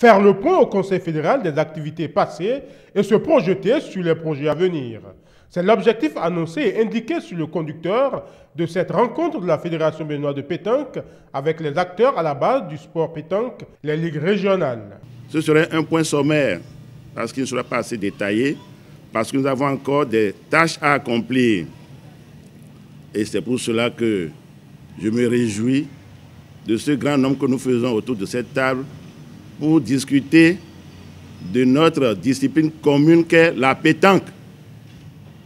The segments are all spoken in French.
Faire le point au Conseil fédéral des activités passées et se projeter sur les projets à venir. C'est l'objectif annoncé et indiqué sur le conducteur de cette rencontre de la Fédération béninoise de pétanque avec les acteurs à la base du sport pétanque, les ligues régionales. Ce serait un point sommaire parce qu'il ne sera pas assez détaillé, parce que nous avons encore des tâches à accomplir. Et c'est pour cela que je me réjouis de ce grand nombre que nous faisons autour de cette table pour discuter de notre discipline commune qu'est la pétanque,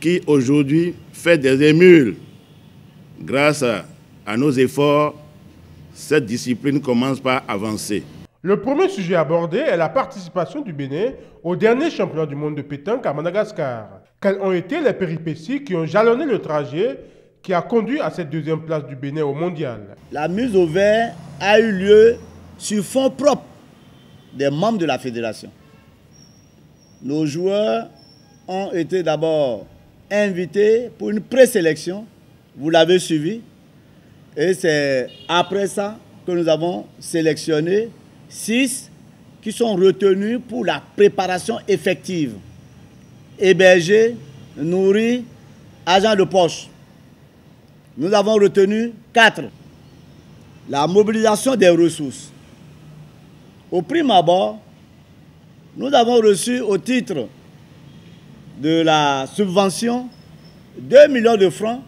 qui aujourd'hui fait des émules. Grâce à nos efforts, cette discipline commence par avancer. Le premier sujet abordé est la participation du Bénin au dernier championnat du monde de pétanque à Madagascar. Quelles ont été les péripéties qui ont jalonné le trajet qui a conduit à cette deuxième place du Bénin au mondial? La mise au vert a eu lieu sur fonds propres des membres de la fédération. Nos joueurs ont été d'abord invités pour une présélection, vous l'avez suivi, et c'est après ça que nous avons sélectionné 6 qui sont retenus pour la préparation effective. Hébergés, nourris, agents de poche. Nous avons retenu 4. La mobilisation des ressources. Au prime abord, nous avons reçu au titre de la subvention 2 millions de francs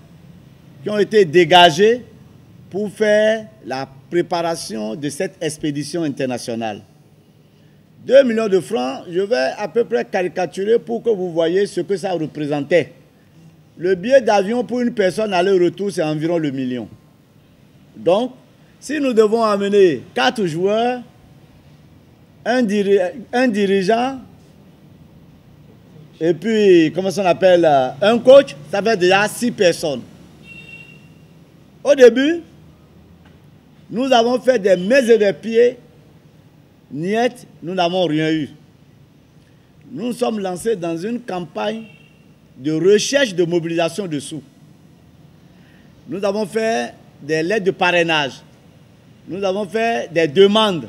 qui ont été dégagés pour faire la préparation de cette expédition internationale. 2 millions de francs, je vais à peu près caricaturer pour que vous voyez ce que ça représentait. Le billet d'avion pour une personne aller-retour, c'est environ le million. Donc, si nous devons amener 4 joueurs, un dirigeant, et puis, comment ça s'appelle, un coach, ça fait déjà 6 personnes. Au début, nous avons fait des mains et des pieds, niet, nous n'avons rien eu. Nous nous sommes lancés dans une campagne de recherche de mobilisation de sous. Nous avons fait des lettres de parrainage. Nous avons fait des demandes.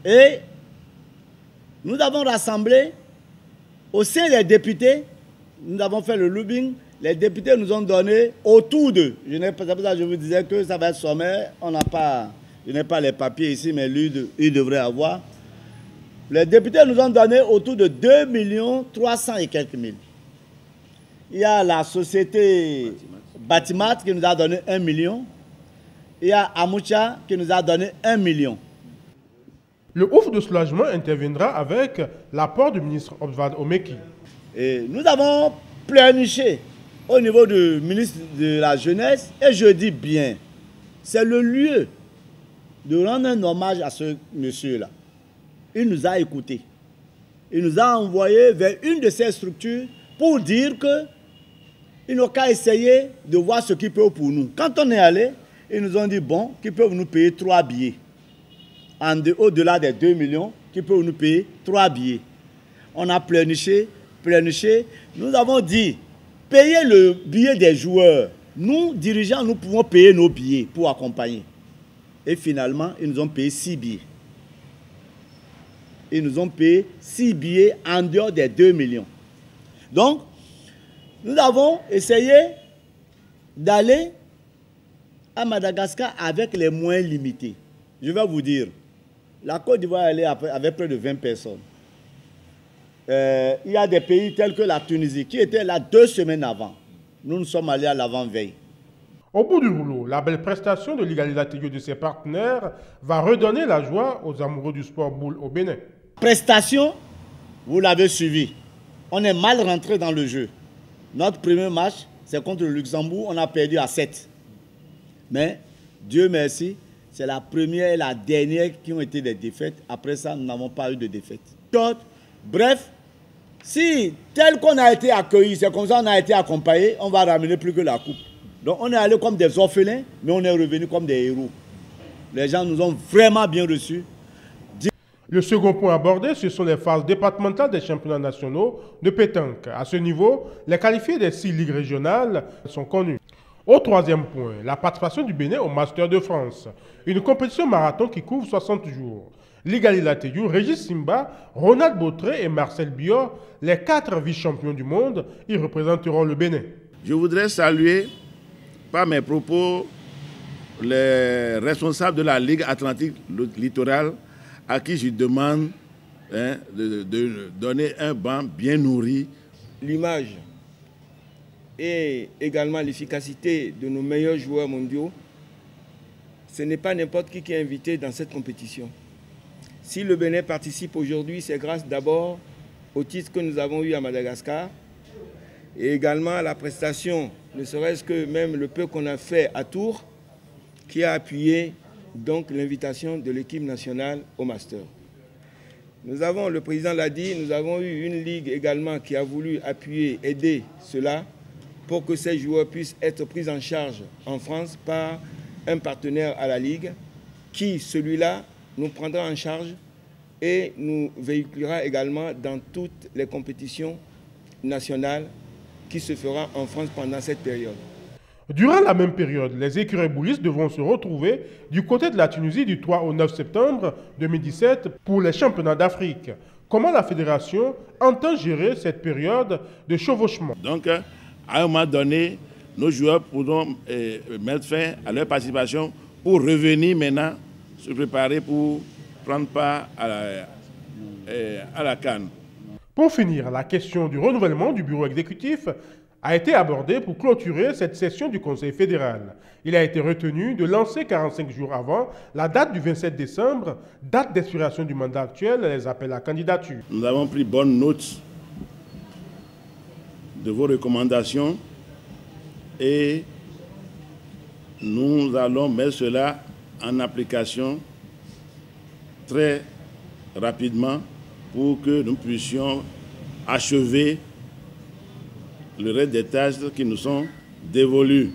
Et nous avons rassemblé au sein des députés, nous avons fait le lobbying. Les députés nous ont donné autour de, c'est pour ça que je vous disais que ça va être sommaire, je n'ai pas les papiers ici, mais lui, il devrait avoir. Les députés nous ont donné autour de 2 300 et quelques mille. Il y a la société Batimat qui nous a donné 1 million. Il y a Amoucha qui nous a donné 1 million. Le ouf de soulagement interviendra avec l'apport du ministre Obvad Omeki. Et nous avons pleurniché au niveau du ministre de la Jeunesse, et je dis bien, c'est le lieu de rendre un hommage à ce monsieur-là. Il nous a écoutés. Il nous a envoyés vers une de ces structures pour dire qu'ils n'ont qu'à essayer de voir ce qu'ils peuvent pour nous. Quand on est allé, ils nous ont dit, bon, qu'ils peuvent nous payer 3 billets. Au-delà des 2 millions, qu'ils peuvent nous payer 3 billets. On a pleurniché. Nous avons dit, payez le billet des joueurs. Nous, dirigeants, nous pouvons payer nos billets pour accompagner. Et finalement, ils nous ont payé 6 billets. Ils nous ont payé 6 billets en dehors des 2 millions. Donc, nous avons essayé d'aller à Madagascar avec les moyens limités. Je vais vous dire, la Côte d'Ivoire est allée avec près de 20 personnes. Il y a des pays tels que la Tunisie qui étaient là 2 semaines avant. Nous sommes allés à l'avant-veille. Au bout du rouleau, la belle prestation de l'égalité de ses partenaires va redonner la joie aux amoureux du sport boule au Bénin. Prestation, vous l'avez suivi. On est mal rentré dans le jeu. Notre premier match, c'est contre le Luxembourg. On a perdu à 7. Mais, Dieu merci, c'est la première et la dernière qui ont été des défaites. Après ça, nous n'avons pas eu de défaites. Bref, si tel qu'on a été accueilli, c'est comme ça qu'on a été accompagné, on va ramener plus que la coupe. Donc on est allé comme des orphelins, mais on est revenu comme des héros. Les gens nous ont vraiment bien reçus. Le second point abordé, ce sont les phases départementales des championnats nationaux de pétanque. À ce niveau, les qualifiés des 6 ligues régionales sont connus. Au troisième point, la participation du Bénin au Master de France, une compétition marathon qui couvre 60 jours. Ligali Lateyou, Régis Simba, Ronald Botré et Marcel Biot, les 4 vice-champions du monde, y représenteront le Bénin. Je voudrais saluer par mes propos les responsables de la Ligue Atlantique Littorale à qui je demande de donner un banc bien nourri. L'image et également l'efficacité de nos meilleurs joueurs mondiaux, ce n'est pas n'importe qui est invité dans cette compétition. Si le Bénin participe aujourd'hui, c'est grâce d'abord au titre que nous avons eu à Madagascar et également à la prestation, ne serait-ce que même le peu qu'on a fait à Tours, qui a appuyé donc l'invitation de l'équipe nationale au Master. Nous avons, le président l'a dit, nous avons eu une ligue également qui a voulu appuyer, aider cela pour que ces joueurs puissent être pris en charge en France par un partenaire à la ligue qui, celui-là, nous prendra en charge et nous véhiculera également dans toutes les compétitions nationales qui se feront en France pendant cette période. Durant la même période, les écureuils boulistes devront se retrouver du côté de la Tunisie du 3 au 9 septembre 2017 pour les championnats d'Afrique. Comment la fédération entend gérer cette période de chevauchement? Donc, à un moment donné, nos joueurs pourront mettre fin à leur participation pour revenir maintenant se préparer pour prendre part à la CAN. Pour finir, la question du renouvellement du bureau exécutif a été abordée pour clôturer cette session du Conseil fédéral. Il a été retenu de lancer 45 jours avant la date du 27 décembre, date d'expiration du mandat actuel, les appels à candidature. Nous avons pris bonne note de vos recommandations et nous allons mettre cela en application très rapidement pour que nous puissions achever le reste des tâches qui nous sont dévolues.